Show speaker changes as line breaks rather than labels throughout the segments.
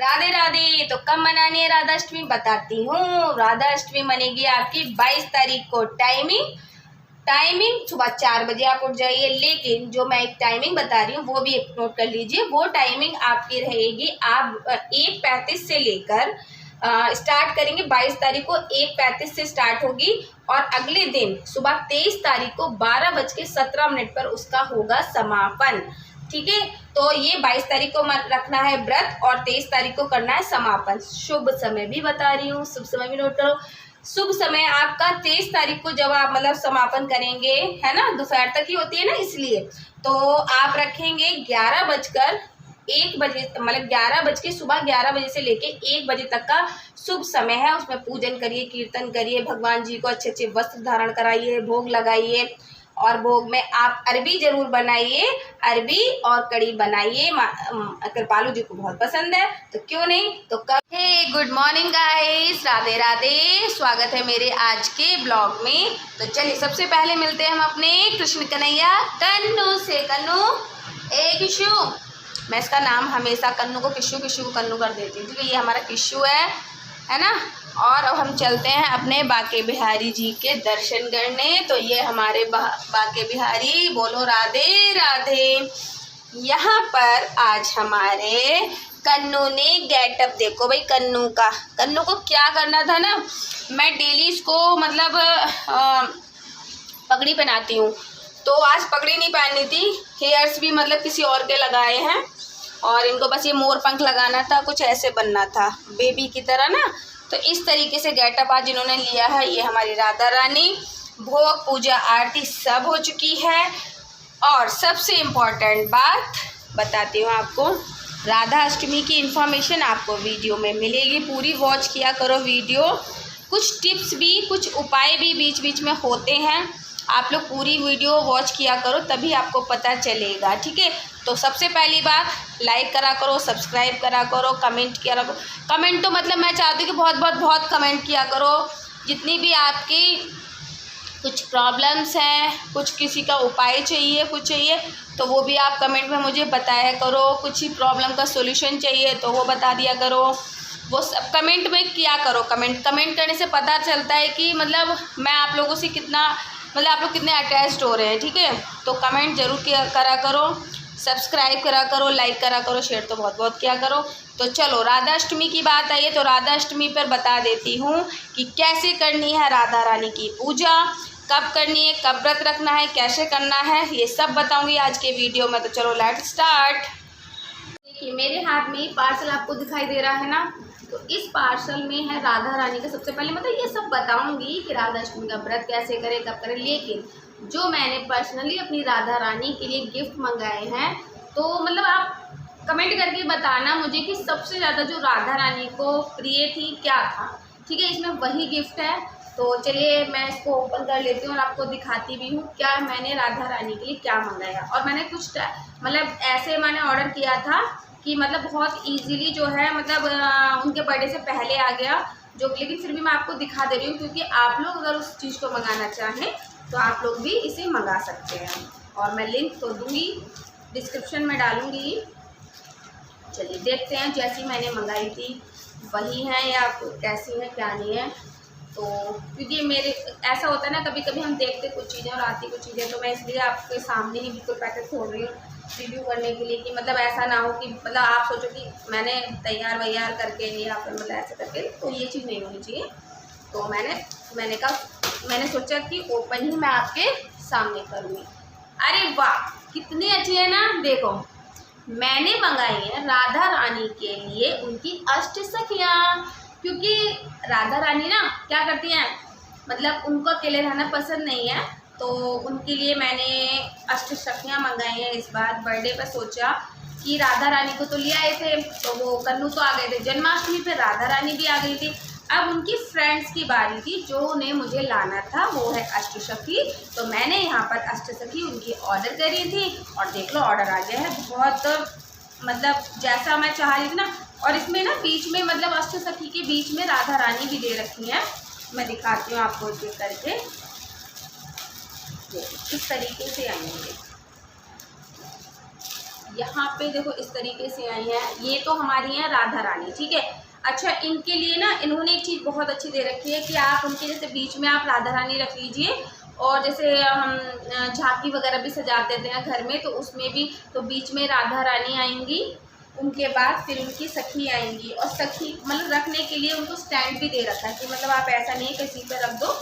राधे राधे। तो कब मनानी है राधा अष्टमी बताती हूँ। राधा अष्टमी मनेगी आपकी 22 तारीख को। टाइमिंग सुबह 4 बजे आप उठ जाइए, लेकिन जो मैं एक टाइमिंग बता रही हूँ वो भी एक नोट कर लीजिए। वो टाइमिंग आपकी रहेगी, आप 1:35 से लेकर स्टार्ट करेंगे। 22 तारीख को 1:35 से स्टार्ट होगी और अगले दिन सुबह 23 तारीख को 12:17 पर उसका होगा समापन। ठीक है, तो ये 22 तारीख को रखना है व्रत और 23 तारीख को करना है समापन। शुभ समय भी बता रही हूँ, शुभ समय भी नोट करो। शुभ समय आपका 23 तारीख को जब आप मतलब समापन करेंगे, है ना, दोपहर तक ही होती है ना, इसलिए तो आप रखेंगे 11:01 बजे, मतलब 11 बज के सुबह 11 बजे से लेके 1 बजे तक का शुभ समय है। उसमें पूजन करिए, कीर्तन करिए, भगवान जी को अच्छे अच्छे वस्त्र धारण कराइए, भोग लगाइए और भोग में आप अरबी जरूर बनाइए, अरबी और कड़ी बनाइए। कृपालू जी को बहुत पसंद है, तो क्यों नहीं। तो कब hey good morning guys, Radhe Radhe, स्वागत है मेरे आज के ब्लॉग में। तो चलिए सबसे पहले मिलते हैं हम अपने कृष्ण कन्हैया कन्नू से। कन्नू ए किशु, मैं इसका नाम हमेशा कन्नू को किशु को कन्नू कर देती हूँ, क्योंकि ये हमारा किशु है ना। और अब हम चलते हैं अपने बाके बिहारी जी के दर्शन करने। तो ये हमारे बाके बिहारी, बोलो राधे राधे। यहाँ पर आज हमारे कन्नू ने गेटअप देखो भाई, कन्नू को क्या करना था ना, मैं डेली इसको मतलब पगड़ी पहनाती हूँ, तो आज पगड़ी नहीं पहननी थी। हेयर्स भी मतलब किसी और के लगाए हैं और इनको बस ये मोर पंख लगाना था, कुछ ऐसे बनना था बेबी की तरह ना। तो इस तरीके से गेटअप आज इन्होंने लिया है। ये हमारी राधा रानी, भोग पूजा आरती सब हो चुकी है। और सबसे इम्पॉर्टेंट बात बताती हूँ आपको, राधा अष्टमी की इन्फॉर्मेशन आपको वीडियो में मिलेगी, पूरी वॉच किया करो वीडियो। कुछ टिप्स भी, कुछ उपाय भी बीच बीच में होते हैं, आप लोग पूरी वीडियो वॉच किया करो, तभी आपको पता चलेगा। ठीक है, तो सबसे पहली बात, लाइक करा करो, सब्सक्राइब करा करो, कमेंट किया करो। कमेंट तो मतलब मैं चाहती हूँ कि बहुत कमेंट किया करो। जितनी भी आपकी कुछ प्रॉब्लम्स हैं, कुछ किसी का उपाय चाहिए, कुछ चाहिए, तो वो भी आप कमेंट में मुझे बताया करो। कुछ ही प्रॉब्लम का सोल्यूशन चाहिए तो वो बता दिया करो, वो सब कमेंट में किया करो। कमेंट करने से पता चलता है कि मतलब मैं आप लोगों से कितना, मतलब आप लोग कितने अटैच्ड हो रहे हैं। ठीक है, तो कमेंट जरूर करा करो, सब्सक्राइब करा करो, लाइक करा करो, शेयर तो बहुत किया करो। तो चलो राधा अष्टमी की बात आई है, तो राधा अष्टमी पर बता देती हूँ कि कैसे करनी है राधा रानी की पूजा, कब करनी है, कब व्रत रखना है, कैसे करना है, ये सब बताऊँगी आज के वीडियो में। तो चलो लेट्स स्टार्ट। देखिए मेरे हाथ में पार्सल आपको दिखाई दे रहा है ना, तो इस पार्सल में है राधा रानी का। सबसे पहले मतलब ये सब बताऊंगी कि राधा अष्टमी का व्रत कैसे करें, कब करें, लेकिन जो मैंने पर्सनली अपनी राधा रानी के लिए गिफ्ट मंगाए हैं, तो मतलब आप कमेंट करके बताना मुझे कि सबसे ज़्यादा जो राधा रानी को प्रिय थी क्या था। ठीक है, इसमें वही गिफ्ट है। तो चलिए मैं इसको ओपन कर लेती हूँ और आपको दिखाती भी हूँ क्या मैंने राधा रानी के लिए क्या मंगाया। और मैंने कुछ मतलब ऐसे मैंने ऑर्डर किया था कि मतलब बहुत इजीली जो है, मतलब उनके बर्थडे से पहले आ गया जो, लेकिन फिर भी मैं आपको दिखा दे रही हूँ, क्योंकि आप लोग अगर उस चीज़ को मंगाना चाहें तो आप लोग भी इसे मंगा सकते हैं। और मैं लिंक तो दूँगी, डिस्क्रिप्शन में डालूँगी। चलिए देखते हैं जैसी मैंने मंगाई थी वही है या कैसी है क्या नहीं है। तो क्योंकि मेरे ऐसा होता है ना, कभी कभी हम देखते कुछ चीज़ें और आती कुछ चीज़ें, तो मैं इसलिए आपके सामने ही बिल्कुल पैकेट खोल रही हूँ रिव्यू करने के लिए, कि मतलब ऐसा ना हो कि मतलब आप सोचो कि मैंने तैयार वैयार करके या फिर मतलब ऐसे करके, तो ये चीज़ नहीं होनी चाहिए। तो मैंने सोचा कि ओपन ही मैं आपके सामने करूँगी। अरे वाह कितनी अच्छी है ना, देखो मैंने मंगाई है राधा रानी के लिए उनकी अष्ट सखियाँ, क्योंकि राधा रानी ना क्या करती हैं, मतलब उनको अकेले रहना पसंद नहीं है, तो उनके लिए मैंने अष्ट सखियाँ मंगाई हैं। इस बार बर्थडे पर सोचा कि राधा रानी को तो ले आए थे, तो वो कन्नू तो आ गए थे, जन्माष्टमी पे राधा रानी भी आ गई थी। अब उनकी फ्रेंड्स की बारी थी, जो उन्हें मुझे लाना था वो है अष्ट सखी। तो मैंने यहाँ पर अष्ट सखी उनकी ऑर्डर करी थी और देख लो ऑर्डर आ गया है, बहुत मतलब जैसा मैं चाह रही थी ना। और इसमें ना बीच में मतलब अष्ट सखी के बीच में राधा रानी भी दे रखी है, मैं दिखाती हूँ आपको एक करके। इस तरीके से आएंगे, यहाँ पे देखो इस तरीके से आई है। ये तो हमारी हैं राधा रानी, ठीक है। अच्छा, इनके लिए ना इन्होंने एक चीज़ बहुत अच्छी दे रखी है कि आप उनके जैसे बीच में आप राधा रानी रख लीजिए, और जैसे हम झांकी वगैरह भी सजा देते हैं घर में, तो उसमें भी तो बीच में राधा रानी आएंगी, उनके बाद फिर उनकी सखी आएंगी। और सखी मतलब रखने के लिए उनको स्टैंड भी दे रखा है कि मतलब आप ऐसा नहीं है किसी पर रख दो,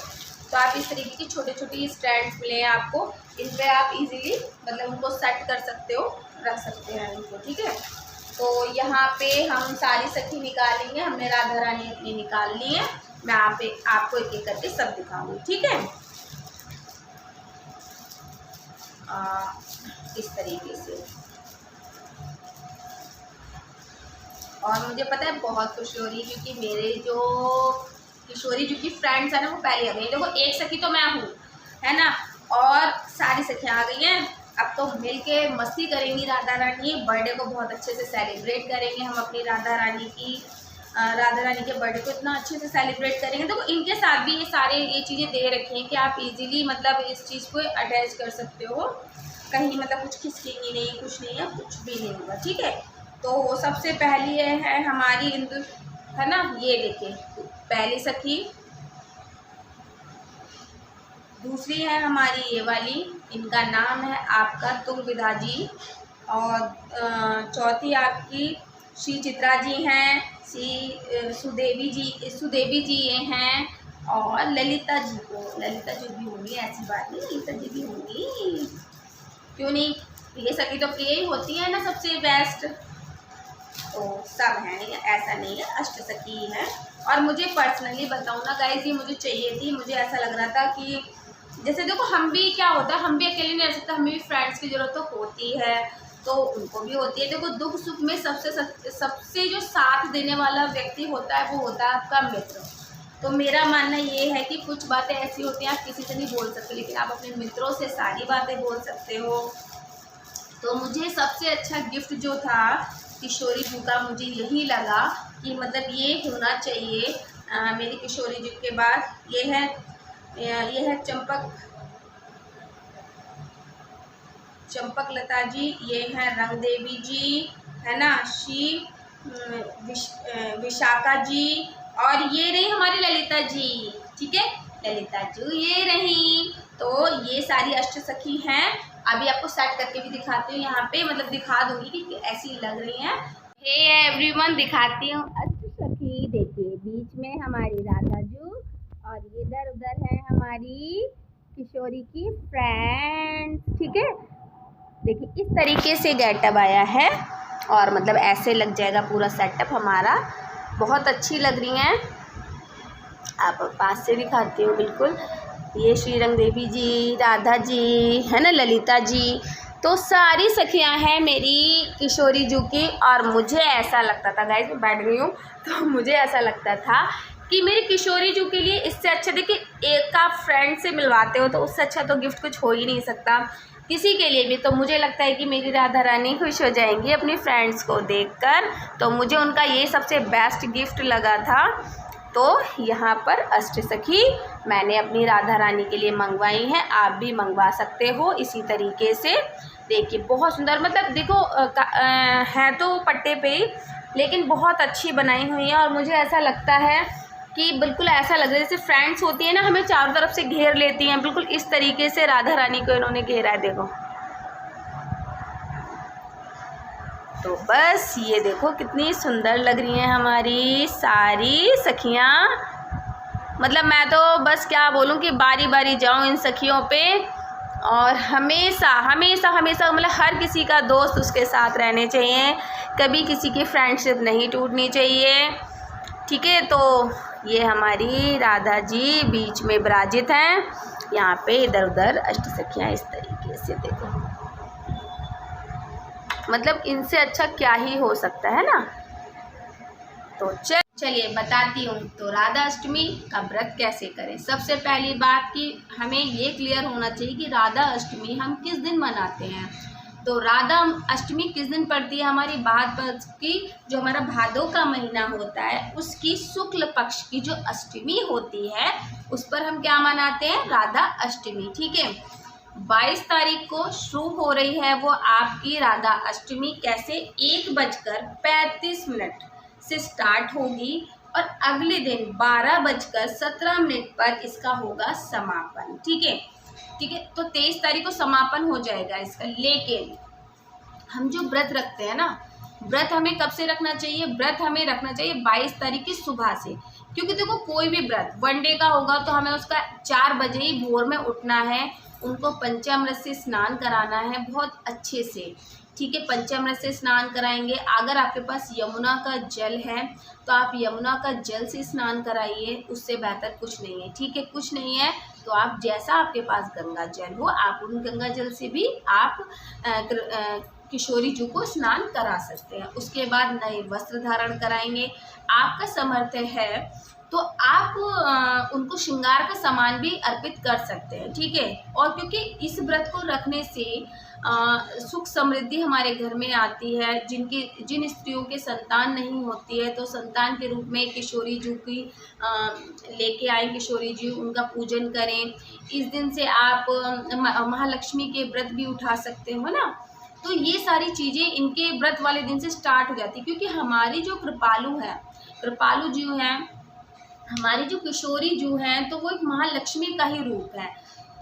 तो आप इस तरीके की छोटे छोटी स्टैंड्स मिले हैं आपको, इन पर आप इजीली मतलब उनको सेट कर सकते हो, रख सकते हैं इनको, ठीक है। तो यहाँ पे हम सारी सखी निकालेंगे, हमने राधा रानी अपनी निकाल ली है। मैं आपको एक एक करके सब दिखाऊंगी, ठीक है। इस तरीके से। और मुझे पता है बहुत खुशी हो रही है क्योंकि मेरे जो किशोरी जी की फ्रेंड्स है ना, वो पहले आ गई। देखो एक सखी तो मैं हूँ, है ना, और सारी सखियाँ आ गई हैं। अब तो मिलके मस्ती करेंगी राधा रानी, बर्थडे को बहुत अच्छे से सेलिब्रेट करेंगे हम अपनी राधा रानी के बर्थडे को इतना अच्छे से सेलिब्रेट करेंगे। तो इनके साथ भी ये चीज़ें दे रखी हैं कि आप इजीली मतलब इस चीज़ को अटैच कर सकते हो, कहीं मतलब कुछ खिसकेंगी नहीं, कुछ नहीं है, कुछ भी नहीं होगा, ठीक है। तो सबसे पहली है हमारी इंदु, है ना, ये देखिए पहली सखी। दूसरी है हमारी ये वाली, इनका नाम है आपका तुंगविदा जी। और चौथी आपकी श्री चित्रा जी हैं, श्री सुदेवी जी ये हैं, और ललिता जी भी होंगी, ऐसी बात नहीं, ललिता जी भी होंगी, क्यों नहीं, ये सखी तो प्रिय ही होती है ना, सबसे बेस्ट। तो सब हैं, ऐसा नहीं है, अष्ट सखी है। और मुझे पर्सनली बताऊँ ना गाइस, ये मुझे चाहिए थी, मुझे ऐसा लग रहा था कि जैसे देखो हम भी क्या होता है, हम भी अकेले नहीं रह सकते, हमें भी फ्रेंड्स की ज़रूरत तो होती है, तो उनको भी होती है। देखो दुख सुख में सबसे जो साथ देने वाला व्यक्ति होता है वो होता है आपका मित्र। तो मेरा मानना ये है कि कुछ बातें ऐसी होती हैं आप किसी से नहीं बोल सकते, लेकिन आप अपने मित्रों से सारी बातें बोल सकते हो। तो मुझे सबसे अच्छा गिफ्ट जो था किशोरी जी का, मुझे यही लगा कि मतलब ये होना चाहिए मेरी किशोरी जी के बाद। ये है चंपक लता जी, ये हैं रंग देवी जी, है ना, श्री विशाखा जी, और ये रही हमारी ललिता जी, ठीक है, ललिता जी ये रही। तो ये सारी अष्ट सखी हैं। अभी आपको सेट करके भी दिखाती हूँ, यहाँ पे मतलब दिखा दूंगी कि ऐसी लग रही हैं। हे एवरीवन, दिखाती हूँ अष्ट सखी। देखिए बीच में हमारी राधा जी, और इधर उधर है हमारी किशोरी की फ्रेंड्स, ठीक है। देखिए इस तरीके से गेटअप आया है, और मतलब ऐसे लग जाएगा पूरा सेटअप हमारा। बहुत अच्छी लग रही हैं, आप पास से दिखाती हूँ बिल्कुल। ये श्री रंग देवी जी, राधा जी, है ना, ललिता जी, तो सारी सखियां हैं मेरी किशोरी जी की। और मुझे ऐसा लगता था गाइस, मैं बैठ गई हूँ, तो मुझे ऐसा लगता था कि मेरी किशोरी जी के लिए इससे अच्छा, देखिए एक आप फ्रेंड से मिलवाते हो तो उससे अच्छा तो गिफ्ट कुछ हो ही नहीं सकता किसी के लिए भी। तो मुझे लगता है कि मेरी राधा रानी खुश हो जाएंगी अपनी फ्रेंड्स को देखकर, तो मुझे उनका ये सबसे बेस्ट गिफ्ट लगा था। तो यहाँ पर अष्ट सखी मैंने अपनी राधा रानी के लिए मंगवाई हैं, आप भी मंगवा सकते हो इसी तरीके से। देखिए बहुत सुंदर, मतलब देखो है तो पट्टे पे ही, लेकिन बहुत अच्छी बनाई हुई है। और मुझे ऐसा लगता है कि बिल्कुल ऐसा लग रहा है जैसे फ्रेंड्स होती है ना, हमें चारों तरफ से घेर लेती हैं, बिल्कुल इस तरीके से राधा रानी को इन्होंने घेरा है, देखो। तो बस ये देखो कितनी सुंदर लग रही हैं हमारी सारी सखियाँ। मतलब मैं तो बस क्या बोलूँ कि बारी बारी जाऊँ इन सखियों पे, और हमेशा हमेशा हमेशा मतलब हर किसी का दोस्त उसके साथ रहने चाहिए, कभी किसी की फ्रेंडशिप नहीं टूटनी चाहिए, ठीक है। तो ये हमारी राधा जी बीच में विराजित हैं, यहाँ पे इधर उधर अष्ट सखियाँ इस तरीके से, देखो मतलब इनसे अच्छा क्या ही हो सकता है ना। तो चलिए बताती हूँ, तो राधा अष्टमी का व्रत कैसे करें। सबसे पहली बात कि हमें ये क्लियर होना चाहिए कि राधा अष्टमी हम किस दिन मनाते हैं। तो राधा अष्टमी किस दिन पड़ती है, हमारी भाद्रपद की जो हमारा भादों का महीना होता है उसकी शुक्ल पक्ष की जो अष्टमी होती है उस पर हम क्या मनाते हैं, राधा अष्टमी, ठीक है। 22 तारीख को शुरू हो रही है वो आपकी राधा अष्टमी। कैसे? 1:35 से स्टार्ट होगी और अगले दिन 12:17 पर इसका होगा समापन। ठीक है, ठीक है। तो 23 तारीख को समापन हो जाएगा इसका। लेकिन हम जो व्रत रखते हैं ना, व्रत हमें कब से रखना चाहिए? व्रत हमें रखना चाहिए 22 तारीख की सुबह से। क्योंकि देखो कोई भी व्रत वनडे का होगा तो हमें उसका 4 बजे ही भोर में उठना है, उनको पंचामृत से स्नान कराना है बहुत अच्छे से। ठीक है, पंचामृत से स्नान कराएंगे। अगर आपके पास यमुना का जल है तो आप यमुना का जल से स्नान कराइए, उससे बेहतर कुछ नहीं है। ठीक है, कुछ नहीं है तो आप जैसा आपके पास गंगा जल हो आप उन गंगा जल से भी आप किशोरी जी को स्नान करा सकते हैं। उसके बाद नए वस्त्र धारण कराएंगे। आपका सामर्थ्य है तो आप उनको श्रृंगार का सामान भी अर्पित कर सकते हैं। ठीक है, और क्योंकि इस व्रत को रखने से सुख समृद्धि हमारे घर में आती है। जिन स्त्रियों के संतान नहीं होती है तो संतान के रूप में किशोरी जी की लेके आए, किशोरी जी उनका पूजन करें। इस दिन से आप महालक्ष्मी के व्रत भी उठा सकते हो ना। तो ये सारी चीज़ें इनके व्रत वाले दिन से स्टार्ट हो जाती है। क्योंकि हमारी जो कृपालु है, कृपालु जी हैं, हमारी जो किशोरी जी हैं, तो वो एक महालक्ष्मी का ही रूप है।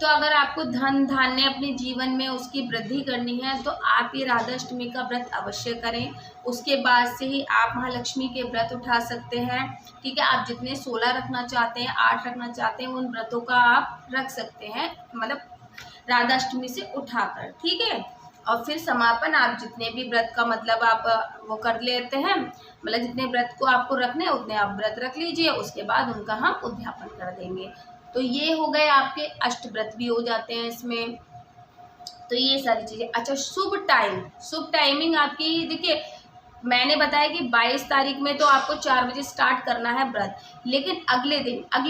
तो अगर आपको धन धान्य अपने जीवन में उसकी वृद्धि करनी है तो आप ये राधा अष्टमी का व्रत अवश्य करें। उसके बाद से ही आप महालक्ष्मी के व्रत उठा सकते हैं। ठीक है, आप जितने 16 रखना चाहते हैं, 8 रखना चाहते हैं, उन व्रतों का आप रख सकते हैं, मतलब राधा अष्टमी से उठाकर। ठीक है, और फिर समापन आप जितने भी व्रत का मतलब आप वो कर लेते हैं, मतलब जितने व्रत को आपको रखने हैं उतने आप व्रत रख लीजिए। उसके बाद उनका हम उद्यापन कर देंगे। तो ये हो गए आपके अष्टव्रत भी हो जाते हैं इसमें। तो ये सारी चीज़ें। अच्छा, शुभ टाइमिंग आपकी देखिए, मैंने बताया कि 22 तारीख में तो आपको 4 बजे स्टार्ट करना है व्रत। लेकिन अगले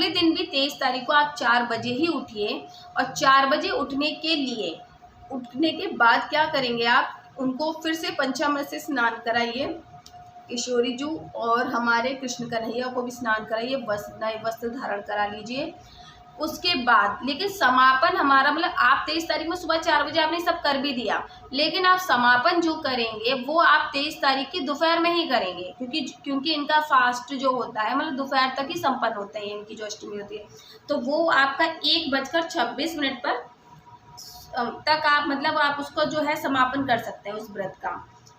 दिन भी 23 तारीख को आप 4 बजे ही उठिए। और 4 बजे उठने के बाद क्या करेंगे आप, उनको फिर से पंचामृत से स्नान कराइए किशोरी जी, और हमारे कृष्ण कन्हैया को भी स्नान कराइए, नए वस्त्र धारण करा लीजिए। उसके बाद लेकिन समापन हमारा मतलब आप 23 तारीख में सुबह 4 बजे आपने सब कर भी दिया, लेकिन आप समापन जो करेंगे वो आप 23 तारीख की दोपहर में ही करेंगे। क्योंकि इनका फास्ट जो होता है मतलब दोपहर तक ही संपन्न होता है इनकी जो अष्टमी होती है। तो वो आपका 1:26 पर तक आप उसको जो है समापन कर सकते हैं उस व्रत का।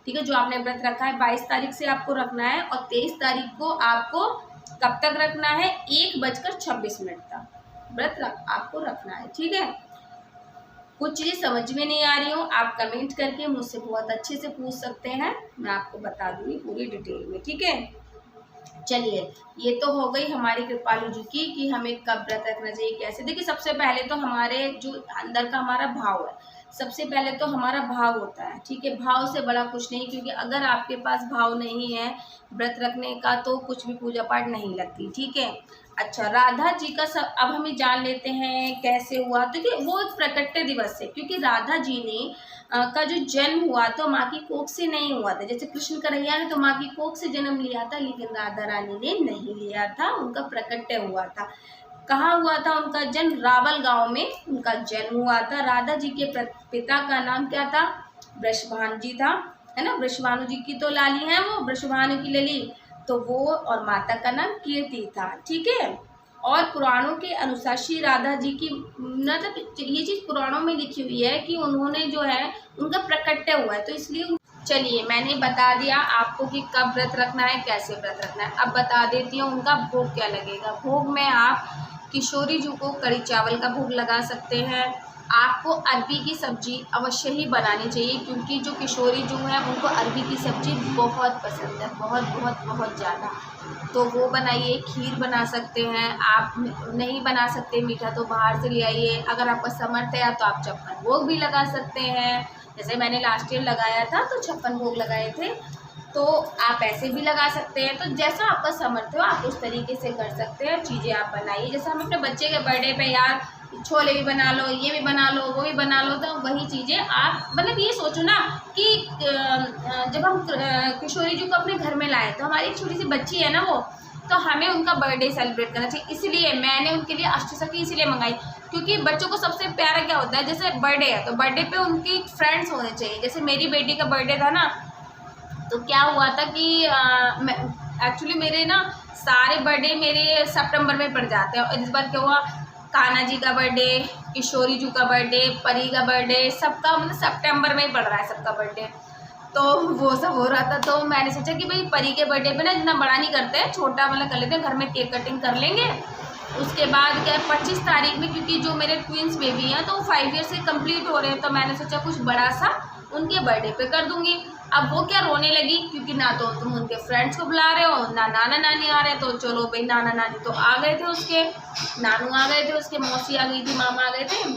ठीक है, जो आपने व्रत रखा है 22 तारीख से आपको रखना है और 23 तारीख को आपको कब तक रखना है? 1:26 तक व्रत आपको रखना है। ठीक है, कुछ चीज़ें समझ में नहीं आ रही हो आप कमेंट करके मुझसे बहुत अच्छे से पूछ सकते हैं, मैं आपको बता दूंगी पूरी डिटेल में। ठीक है, चलिए ये तो हो गई हमारी कृपालु जी की कि हमें कब व्रत रखना चाहिए, कैसे। देखिए, सबसे पहले तो हमारे जो अंदर का हमारा भाव है, सबसे पहले तो हमारा भाव होता है। ठीक है, भाव से बड़ा कुछ नहीं। क्योंकि अगर आपके पास भाव नहीं है व्रत रखने का तो कुछ भी पूजा पाठ नहीं लगती। ठीक है, अच्छा, राधा जी का सब अब हमें जान लेते हैं कैसे हुआ। तो कि वो एक प्रकट्य दिवस है, क्योंकि राधा जी ने का जो जन्म हुआ तो माँ की कोख से नहीं हुआ था। जैसे कृष्ण कन्हैया ने तो माँ की कोख से जन्म लिया था, लेकिन राधा रानी ने नहीं लिया था, उनका प्रकट्य हुआ था। कहाँ हुआ था उनका जन्म? रावल गांव में उनका जन्म हुआ था। राधा जी के पिता का नाम क्या था? वृषभानु जी था, है ना। वृषभानु जी की तो लाली है वो, वृषभानु की लली, तो वो, और माता का नाम कीर्ति था। ठीक है, और पुराणों के अनुसार श्री राधा जी की मतलब ये चीज़ पुराणों में लिखी हुई है कि उन्होंने जो है उनका प्रकट्य हुआ है, तो इसलिए चलिए मैंने बता दिया आपको कि कब व्रत रखना है, कैसे व्रत रखना है। अब बता देती हूँ उनका भोग क्या लगेगा। भोग में आप किशोरी जी को कड़ी चावल का भोग लगा सकते हैं। आपको अरबी की सब्ज़ी अवश्य ही बनानी चाहिए, क्योंकि जो किशोरी जो है उनको अरबी की सब्ज़ी बहुत पसंद है, बहुत बहुत बहुत ज़्यादा। तो वो बनाइए। खीर बना सकते हैं। आप नहीं बना सकते मीठा तो बाहर से ले आइए। अगर आपका सामर्थ्य है तो आप 56 भोग भी लगा सकते हैं। जैसे मैंने लास्ट ईयर लगाया था तो 56 भोग लगाए थे, तो आप ऐसे भी लगा सकते हैं। तो जैसा आपका सामर्थ्य हो आप उस तरीके से कर सकते हैं। चीज़ें आप बनाइए। जैसे हम अपने बच्चे के बर्थडे पे यार छोले भी बना लो, ये भी बना लो, वो भी बना लो, तो वही चीज़ें आप मतलब ये सोचो ना कि जब हम किशोरी जी को अपने घर में लाए तो हमारी एक छोटी सी बच्ची है ना वो, तो हमें उनका बर्थडे सेलिब्रेट करना चाहिए। इसलिए मैंने उनके लिए अष्टसखी इसलिए मंगाई, क्योंकि बच्चों को सबसे प्यारा क्या होता है, जैसे बर्थडे है तो बर्थडे पे उनकी फ्रेंड्स होने चाहिए। जैसे मेरी बेटी का बर्थडे था ना, तो क्या हुआ था कि एक्चुअली मेरे ना सारे बर्थडे मेरे सितंबर में पड़ जाते हैं। और इस बार क्या हुआ, कान्हा जी का बर्थडे, किशोरी जी का बर्थडे, परी का बर्थडे, सबका मतलब सितंबर में ही पड़ रहा है सबका बर्थडे। तो वो सब हो रहा था, तो मैंने सोचा कि भाई परी के बर्थडे पे ना इतना बड़ा नहीं करते हैं, छोटा मतलब कर लेते हैं, घर में केक कटिंग कर लेंगे। उसके बाद क्या है 25 तारीख में, क्योंकि जो मेरे ट्विंस बेबी हैं तो वो 5 ईयर से कंप्लीट हो रहे हैं, तो मैंने सोचा कुछ बड़ा सा उनके बर्थडे पे कर दूंगी। अब वो क्या रोने लगी, क्योंकि ना तो तुम उनके फ्रेंड्स को बुला रहे हो, ना नाना नानी आ रहे हैं। तो चलो भाई, नाना नानी तो आ गए थे उसके, नानू आ गए थे उसके, मौसी आ गई थी, मामा आ गए थे,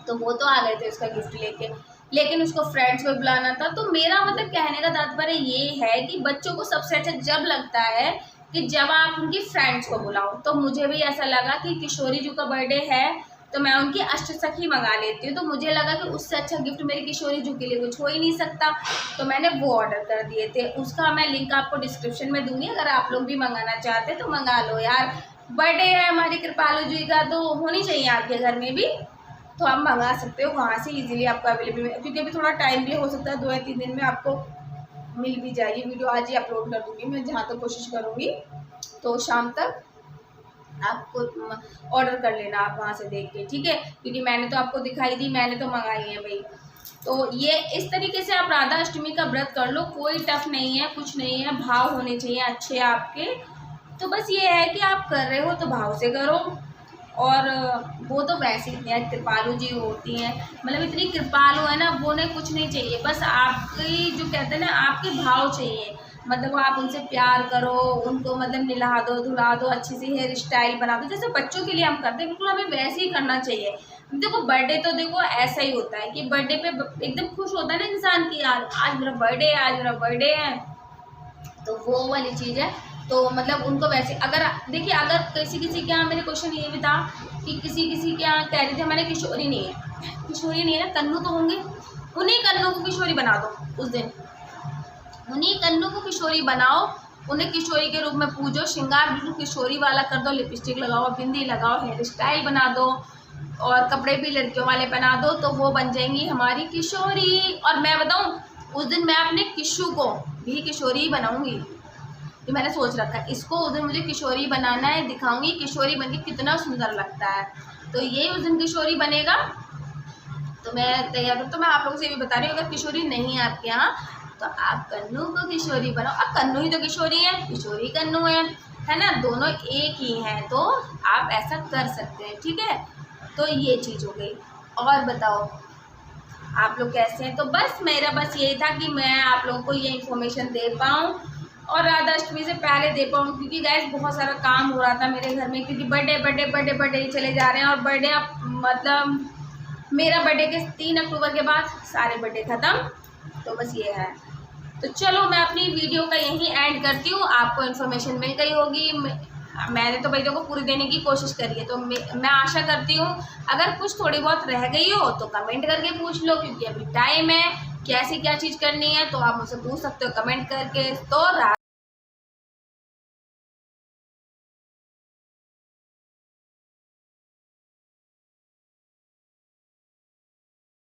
तो वो तो आ गए थे उसका गिफ्ट लेके, लेकिन उसको फ्रेंड्स को बुलाना था। तो मेरा मतलब कहने का तात्पर्य ये है कि बच्चों को सबसे अच्छा जब लगता है कि जब आप उनकी फ्रेंड्स को बुलाओ। तो मुझे भी ऐसा लगा कि किशोरी जी का बर्थडे है तो मैं उनकी अष्टसखी मंगा लेती हूँ। तो मुझे लगा कि उससे अच्छा गिफ्ट मेरी किशोरी जी के लिए कुछ हो ही नहीं सकता, तो मैंने वो ऑर्डर कर दिए थे। उसका मैं लिंक आपको डिस्क्रिप्शन में दूंगी, अगर आप लोग भी मंगाना चाहते तो मंगा लो यार। बर्थडे है हमारी कृपालू जी का, तो होनी चाहिए आपके घर में भी, तो आप मंगा सकते हो वहाँ से इजीली आपको अवेलेबल है। क्योंकि अभी थोड़ा टाइम भी हो सकता है, 2 या 3 दिन में आपको मिल भी जाएगी। वीडियो आज ही अपलोड कर दूँगी मैं, जहाँ तक कोशिश करूँगी, तो शाम तक आपको ऑर्डर कर लेना आप वहाँ से देख के, ठीक है। क्योंकि मैंने तो आपको दिखाई दी, मैंने तो मंगाई है भाई। तो ये इस तरीके से आप राधा अष्टमी का व्रत कर लो, कोई टफ नहीं है, कुछ नहीं है, भाव होने चाहिए अच्छे आपके। तो बस ये है कि आप कर रहे हो तो भाव से करो। और वो तो वैसे ही है, कृपालू जी होती हैं, मतलब इतनी कृपालू है ना, वो नहीं कुछ नहीं चाहिए, बस आपकी जो कहते हैं ना आपके भाव चाहिए। मतलब आप उनसे प्यार करो, उनको मतलब निला दो, धुला दो, अच्छी सी हेयर स्टाइल बना दो, जैसे बच्चों के लिए हम करते हैं, बिल्कुल हमें वैसे ही करना चाहिए। देखो बर्थडे तो देखो ऐसा ही होता है कि बर्थडे पे एकदम खुश होता है ना इंसान की, यार आज मेरा बर्थडे है, आज मेरा बर्थडे है, तो वो वाली चीज़ है। तो मतलब उनको वैसे अगर देखिए, अगर किसी के यहाँ मेरे क्वेश्चन ये भी था कि किसी के यहाँ कह रहे थे हमारे किशोरी नहीं है, किशोरी नहीं है ना, कन्नू तो होंगे, उन्हीं कन्नू को किशोरी बना दो। उस दिन उन्हीं कन्नू को किशोरी बनाओ, उन्हें किशोरी के रूप में पूजो, श्रृंगार बिल्कुल किशोरी वाला कर दो, लिपस्टिक लगाओ, बिंदी लगाओ, हेयर स्टाइल बना दो, और कपड़े भी लड़कियों वाले पहना दो, तो वो बन जाएंगी हमारी किशोरी। और मैं बताऊँ, उस दिन मैं अपने किशु को भी किशोरी ही बनाऊँगी, तो मैंने सोच रखा है इसको उस दिन मुझे किशोरी बनाना है, दिखाऊंगी किशोरी बन के कितना सुंदर लगता है। तो ये उस दिन किशोरी बनेगा, तो मैं तैयार हूँ। तो मैं आप लोगों से भी बता रही हूँ, अगर किशोरी नहीं है आपके यहाँ तो आप कन्नू को किशोरी बनाओ। अब कन्नू ही तो किशोरी है, किशोरी कन्नू है ना, दोनों एक ही हैं, तो आप ऐसा कर सकते हैं, ठीक है। तो ये चीज़ हो गई। और बताओ आप लोग कैसे हैं। तो बस मेरा बस यही था कि मैं आप लोगों को ये इन्फॉर्मेशन दे पाऊँ और राधा अष्टमी से पहले दे पाऊँ, क्योंकि गैस बहुत सारा काम हो रहा था मेरे घर में, क्योंकि बर्थडे ही चले जा रहे हैं। और बर्थडे मतलब मेरा बर्थडे के 3 अक्टूबर के बाद सारे बर्थडे ख़त्म, तो बस ये है। तो चलो मैं अपनी वीडियो का यहीं एंड करती हूँ, आपको इन्फॉर्मेशन मिल गई होगी। मैंने तो भाई देखो पूरी देने की कोशिश करी है, तो मैं आशा करती हूँ अगर कुछ थोड़ी बहुत रह गई हो तो कमेंट करके पूछ लो, क्योंकि अभी टाइम है। कैसी क्या चीज़ करनी है तो आप मुझसे पूछ सकते हो कमेंट करके। तो